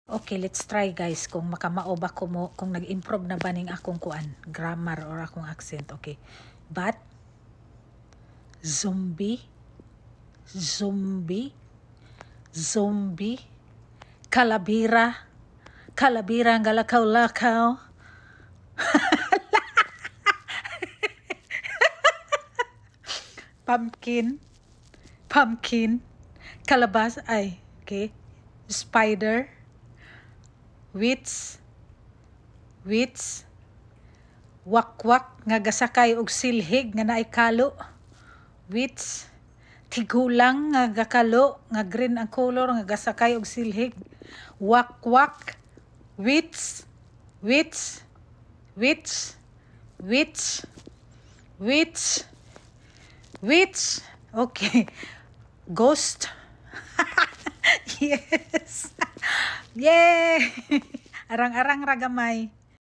Okay, let's try guys kung makamao ba ko mo, kung nag-improve na ba ning akong kuan, grammar or akong accent. Okay. Bat, zombie, zombie, zombie, kalabira, kalabira ang galakaw-lakaw. Pumpkin, pumpkin, kalabas, ay, okay. Spider, witch, witch, wakwak nga gasakay og silhig nga naay kalo, witch, tigulang nga gakalo nga green ang color nga gasakay og silhig, wakwak, witch, witch, witch, witch, witch, witch, okay, ghost. Yes. Yay! Arang-arang ragamay.